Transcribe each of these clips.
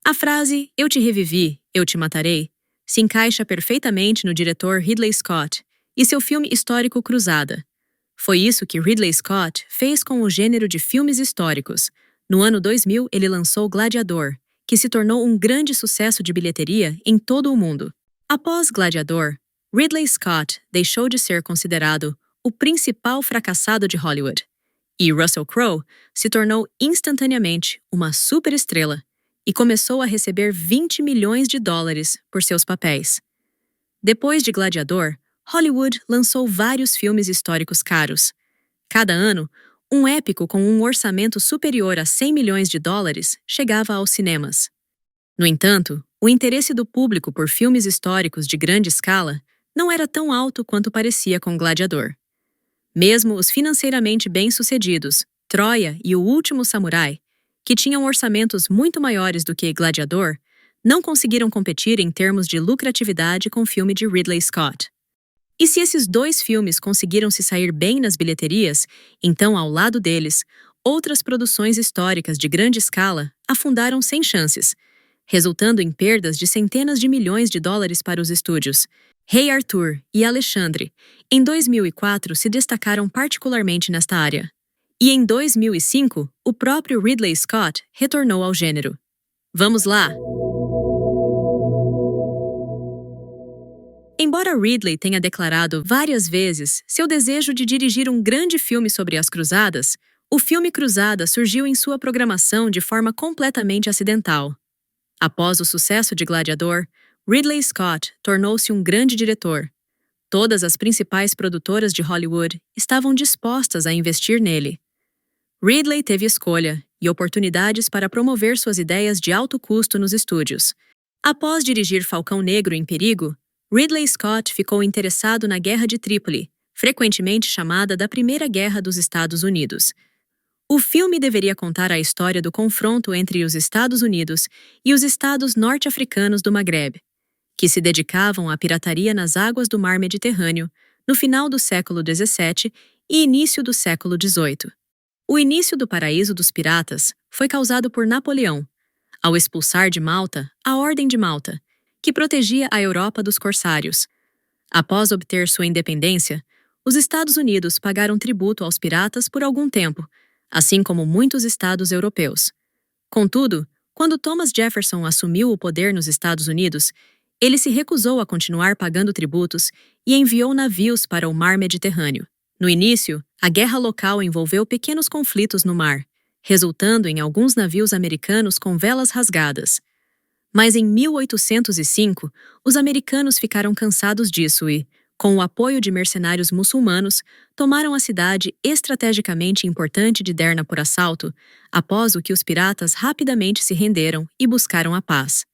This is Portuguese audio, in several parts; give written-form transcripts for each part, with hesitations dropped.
A frase "Eu te revivi, eu te matarei" se encaixa perfeitamente no diretor Ridley Scott e seu filme histórico Cruzada. Foi isso que Ridley Scott fez com o gênero de filmes históricos. No ano 2000, ele lançou Gladiador, que se tornou um grande sucesso de bilheteria em todo o mundo. Após Gladiador, Ridley Scott deixou de ser considerado o principal fracassado de Hollywood, e Russell Crowe se tornou instantaneamente uma superestrela e começou a receber 20 milhões de dólares por seus papéis. Depois de Gladiador, Hollywood lançou vários filmes históricos caros. Cada ano, um épico com um orçamento superior a 100 milhões de dólares chegava aos cinemas. No entanto, o interesse do público por filmes históricos de grande escala não era tão alto quanto parecia com Gladiador. Mesmo os financeiramente bem-sucedidos, Troia e O Último Samurai, que tinham orçamentos muito maiores do que Gladiador, não conseguiram competir em termos de lucratividade com o filme de Ridley Scott. E se esses dois filmes conseguiram se sair bem nas bilheterias, então, ao lado deles, outras produções históricas de grande escala afundaram sem chances, resultando em perdas de centenas de milhões de dólares para os estúdios. Rei Arthur e Alexandre, em 2004, se destacaram particularmente nesta área. E em 2005, o próprio Ridley Scott retornou ao gênero. Vamos lá! Embora Ridley tenha declarado várias vezes seu desejo de dirigir um grande filme sobre as Cruzadas, o filme Cruzada surgiu em sua programação de forma completamente acidental. Após o sucesso de Gladiador, Ridley Scott tornou-se um grande diretor. Todas as principais produtoras de Hollywood estavam dispostas a investir nele. Ridley teve escolha e oportunidades para promover suas ideias de alto custo nos estúdios. Após dirigir Falcão Negro em Perigo, Ridley Scott ficou interessado na Guerra de Trípoli, frequentemente chamada da Primeira Guerra dos Estados Unidos. O filme deveria contar a história do confronto entre os Estados Unidos e os estados norte-africanos do Maghreb, que se dedicavam à pirataria nas águas do Mar Mediterrâneo no final do século XVII e início do século XVIII. O início do paraíso dos piratas foi causado por Napoleão, ao expulsar de Malta a Ordem de Malta, que protegia a Europa dos corsários. Após obter sua independência, os Estados Unidos pagaram tributo aos piratas por algum tempo, assim como muitos estados europeus. Contudo, quando Thomas Jefferson assumiu o poder nos Estados Unidos, ele se recusou a continuar pagando tributos e enviou navios para o Mar Mediterrâneo. No início, a guerra local envolveu pequenos conflitos no mar, resultando em alguns navios americanos com velas rasgadas. Mas em 1805, os americanos ficaram cansados disso e, com o apoio de mercenários muçulmanos, tomaram a cidade estrategicamente importante de Derna por assalto, após o que os piratas rapidamente se renderam e buscaram a paz.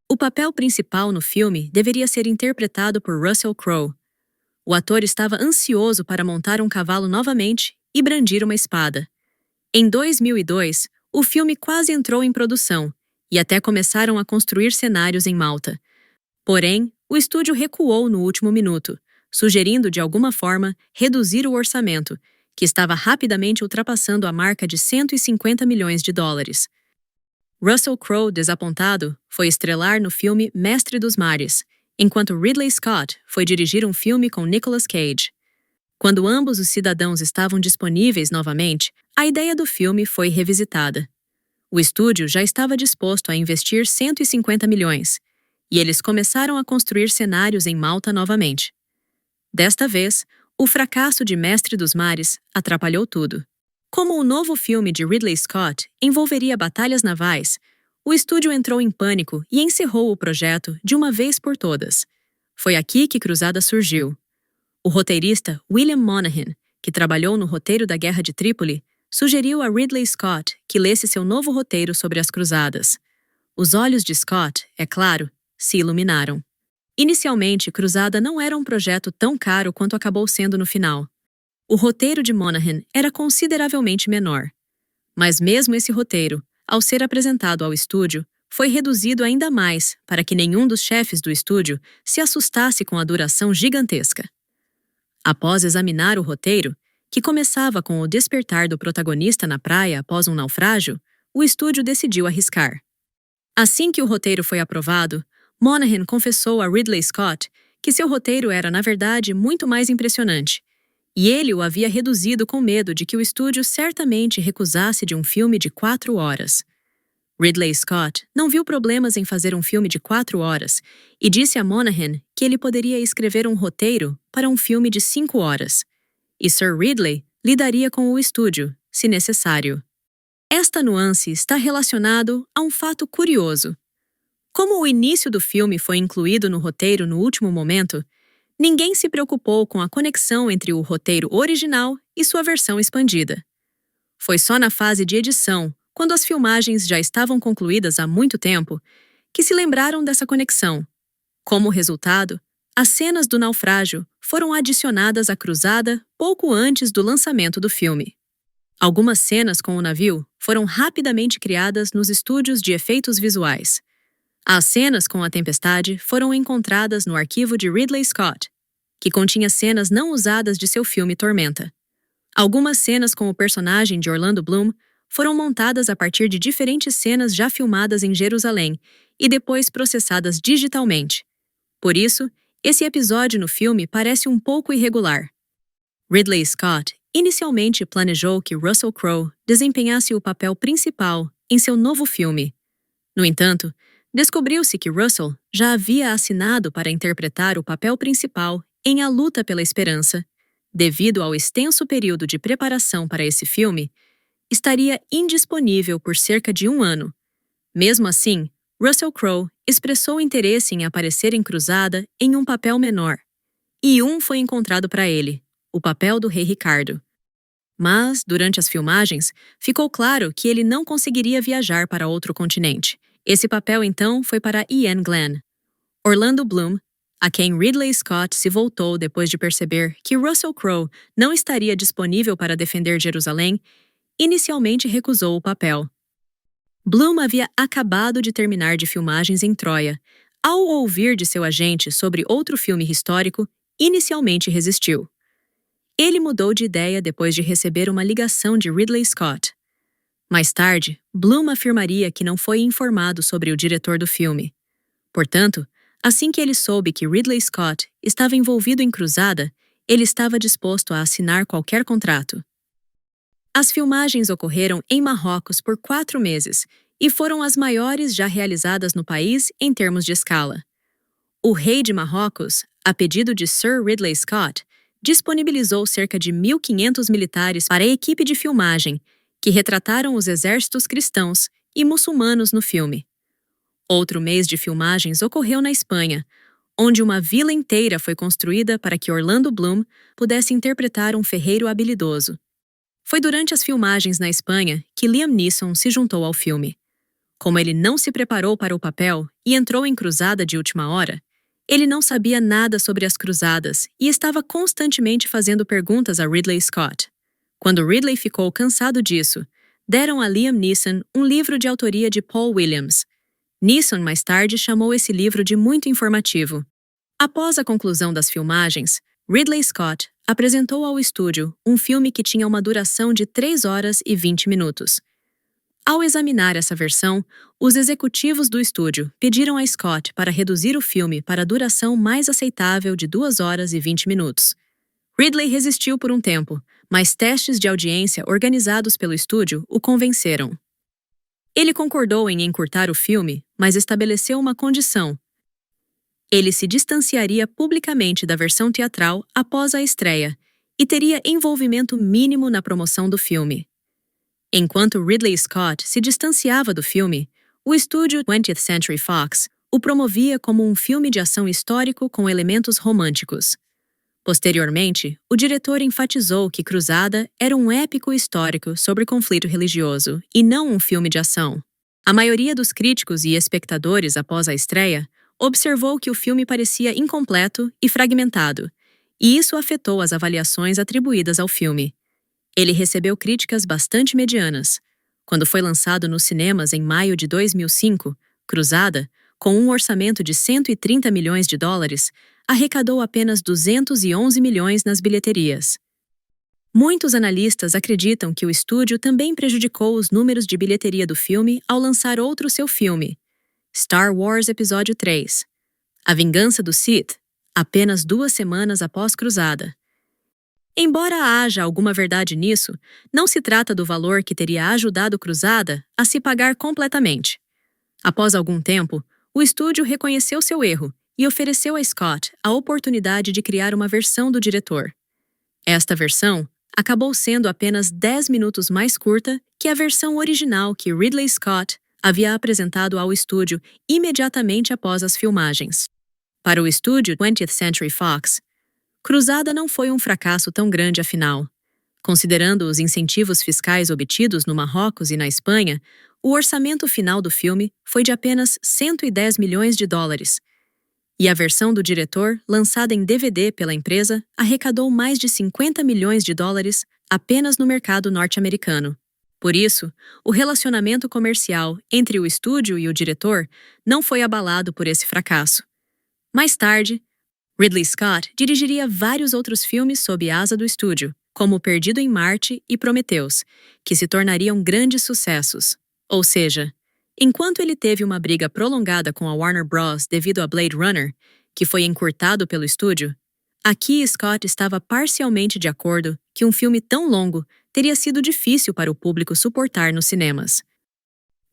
O papel principal no filme deveria ser interpretado por Russell Crowe. O ator estava ansioso para montar um cavalo novamente e brandir uma espada. Em 2002, o filme quase entrou em produção, e até começaram a construir cenários em Malta. Porém, o estúdio recuou no último minuto, sugerindo de alguma forma reduzir o orçamento, que estava rapidamente ultrapassando a marca de 150 milhões de dólares. Russell Crowe, desapontado, foi estrelar no filme Mestre dos Mares, enquanto Ridley Scott foi dirigir um filme com Nicolas Cage. Quando ambos os cidadãos estavam disponíveis novamente, a ideia do filme foi revisitada. O estúdio já estava disposto a investir 150 milhões, e eles começaram a construir cenários em Malta novamente. Desta vez, o fracasso de Mestre dos Mares atrapalhou tudo. Como o novo filme de Ridley Scott envolveria batalhas navais, o estúdio entrou em pânico e encerrou o projeto de uma vez por todas. Foi aqui que Cruzada surgiu. O roteirista William Monahan, que trabalhou no roteiro da Guerra de Trípoli, sugeriu a Ridley Scott que lesse seu novo roteiro sobre as Cruzadas. Os olhos de Scott, é claro, se iluminaram. Inicialmente, Cruzada não era um projeto tão caro quanto acabou sendo no final. O roteiro de Monahan era consideravelmente menor. Mas mesmo esse roteiro, ao ser apresentado ao estúdio, foi reduzido ainda mais para que nenhum dos chefes do estúdio se assustasse com a duração gigantesca. Após examinar o roteiro, que começava com o despertar do protagonista na praia após um naufrágio, o estúdio decidiu arriscar. Assim que o roteiro foi aprovado, Monahan confessou a Ridley Scott que seu roteiro era, na verdade, muito mais impressionante, e ele o havia reduzido com medo de que o estúdio certamente recusasse de um filme de 4 horas. Ridley Scott não viu problemas em fazer um filme de 4 horas e disse a Monahan que ele poderia escrever um roteiro para um filme de 5 horas, e Sir Ridley lidaria com o estúdio, se necessário. Esta nuance está relacionado a um fato curioso. Como o início do filme foi incluído no roteiro no último momento, ninguém se preocupou com a conexão entre o roteiro original e sua versão expandida. Foi só na fase de edição, quando as filmagens já estavam concluídas há muito tempo, que se lembraram dessa conexão. Como resultado, as cenas do naufrágio foram adicionadas à cruzada pouco antes do lançamento do filme. Algumas cenas com o navio foram rapidamente criadas nos estúdios de efeitos visuais. As cenas com a tempestade foram encontradas no arquivo de Ridley Scott, que continha cenas não usadas de seu filme Tormenta. Algumas cenas com o personagem de Orlando Bloom foram montadas a partir de diferentes cenas já filmadas em Jerusalém e depois processadas digitalmente. Por isso, esse episódio no filme parece um pouco irregular. Ridley Scott inicialmente planejou que Russell Crowe desempenhasse o papel principal em seu novo filme. No entanto, descobriu-se que Russell já havia assinado para interpretar o papel principal em A Luta pela Esperança. Devido ao extenso período de preparação para esse filme, estaria indisponível por cerca de 1 ano. Mesmo assim, Russell Crowe expressou interesse em aparecer em Cruzada em um papel menor, e foi encontrado para ele, o papel do Rei Ricardo. Mas, durante as filmagens, ficou claro que ele não conseguiria viajar para outro continente. Esse papel, então, foi para Ian Glenn. Orlando Bloom, a quem Ridley Scott se voltou depois de perceber que Russell Crowe não estaria disponível para defender Jerusalém, inicialmente recusou o papel. Bloom havia acabado de terminar de filmagens em Troia. Ao ouvir de seu agente sobre outro filme histórico, inicialmente resistiu. Ele mudou de ideia depois de receber uma ligação de Ridley Scott. Mais tarde, Bloom afirmaria que não foi informado sobre o diretor do filme. Portanto, assim que ele soube que Ridley Scott estava envolvido em Cruzada, ele estava disposto a assinar qualquer contrato. As filmagens ocorreram em Marrocos por 4 meses e foram as maiores já realizadas no país em termos de escala. O rei de Marrocos, a pedido de Sir Ridley Scott, disponibilizou cerca de 1.500 militares para a equipe de filmagem, que retrataram os exércitos cristãos e muçulmanos no filme. Outro mês de filmagens ocorreu na Espanha, onde uma vila inteira foi construída para que Orlando Bloom pudesse interpretar um ferreiro habilidoso. Foi durante as filmagens na Espanha que Liam Neeson se juntou ao filme. Como ele não se preparou para o papel e entrou em Cruzada de última hora, ele não sabia nada sobre as cruzadas e estava constantemente fazendo perguntas a Ridley Scott. Quando Ridley ficou cansado disso, deram a Liam Neeson um livro de autoria de Paul Williams. Neeson mais tarde chamou esse livro de muito informativo. Após a conclusão das filmagens, Ridley Scott apresentou ao estúdio um filme que tinha uma duração de 3 horas e 20 minutos. Ao examinar essa versão, os executivos do estúdio pediram a Scott para reduzir o filme para a duração mais aceitável de 2 horas e 20 minutos. Ridley resistiu por um tempo, mas testes de audiência organizados pelo estúdio o convenceram. Ele concordou em encurtar o filme, mas estabeleceu uma condição. Ele se distanciaria publicamente da versão teatral após a estreia e teria envolvimento mínimo na promoção do filme. Enquanto Ridley Scott se distanciava do filme, o estúdio 20th Century Fox o promovia como um filme de ação histórico com elementos românticos. Posteriormente, o diretor enfatizou que Cruzada era um épico histórico sobre conflito religioso e não um filme de ação. A maioria dos críticos e espectadores após a estreia observou que o filme parecia incompleto e fragmentado, e isso afetou as avaliações atribuídas ao filme. Ele recebeu críticas bastante medianas. Quando foi lançado nos cinemas em maio de 2005, Cruzada, com um orçamento de $130 milhões, arrecadou apenas 211 milhões nas bilheterias. Muitos analistas acreditam que o estúdio também prejudicou os números de bilheteria do filme ao lançar outro seu filme. Star Wars Episódio 3. A Vingança do Sith, apenas 2 semanas após Cruzada. Embora haja alguma verdade nisso, não se trata do valor que teria ajudado Cruzada a se pagar completamente. Após algum tempo, o estúdio reconheceu seu erro e ofereceu a Scott a oportunidade de criar uma versão do diretor. Esta versão acabou sendo apenas 10 minutos mais curta que a versão original que Ridley Scott havia apresentado ao estúdio imediatamente após as filmagens. Para o estúdio 20th Century Fox, Cruzada não foi um fracasso tão grande afinal. Considerando os incentivos fiscais obtidos no Marrocos e na Espanha, o orçamento final do filme foi de apenas 110 milhões de dólares. E a versão do diretor, lançada em DVD pela empresa, arrecadou mais de 50 milhões de dólares apenas no mercado norte-americano. Por isso, o relacionamento comercial entre o estúdio e o diretor não foi abalado por esse fracasso. Mais tarde, Ridley Scott dirigiria vários outros filmes sob a asa do estúdio, como Perdido em Marte e Prometheus, que se tornariam grandes sucessos. Ou seja, enquanto ele teve uma briga prolongada com a Warner Bros. Devido a Blade Runner, que foi encurtado pelo estúdio, aqui Scott estava parcialmente de acordo que um filme tão longo teria sido difícil para o público suportar nos cinemas.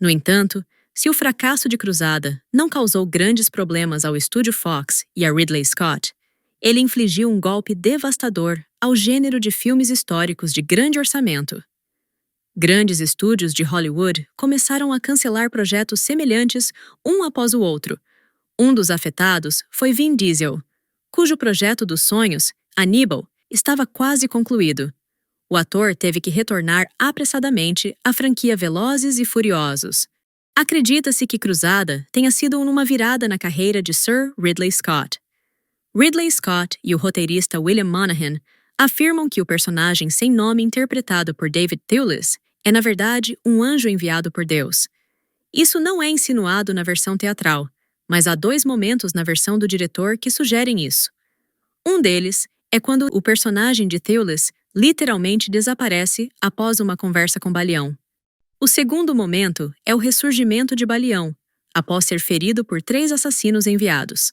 No entanto, se o fracasso de Cruzada não causou grandes problemas ao estúdio Fox e a Ridley Scott, ele infligiu um golpe devastador ao gênero de filmes históricos de grande orçamento. Grandes estúdios de Hollywood começaram a cancelar projetos semelhantes um após o outro. Um dos afetados foi Vin Diesel, cujo projeto dos sonhos, Hannibal, estava quase concluído. O ator teve que retornar apressadamente à franquia Velozes e Furiosos. Acredita-se que Cruzada tenha sido uma virada na carreira de Sir Ridley Scott. Ridley Scott e o roteirista William Monahan afirmam que o personagem sem nome interpretado por David Thewlis é, na verdade, um anjo enviado por Deus. Isso não é insinuado na versão teatral, mas há 2 momentos na versão do diretor que sugerem isso. Um deles é quando o personagem de Thewlis literalmente desaparece após uma conversa com Balião. O segundo momento é o ressurgimento de Balião, após ser ferido por 3 assassinos enviados.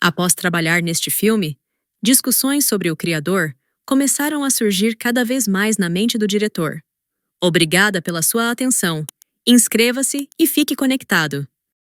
Após trabalhar neste filme, discussões sobre o criador começaram a surgir cada vez mais na mente do diretor. Obrigada pela sua atenção. Inscreva-se e fique conectado.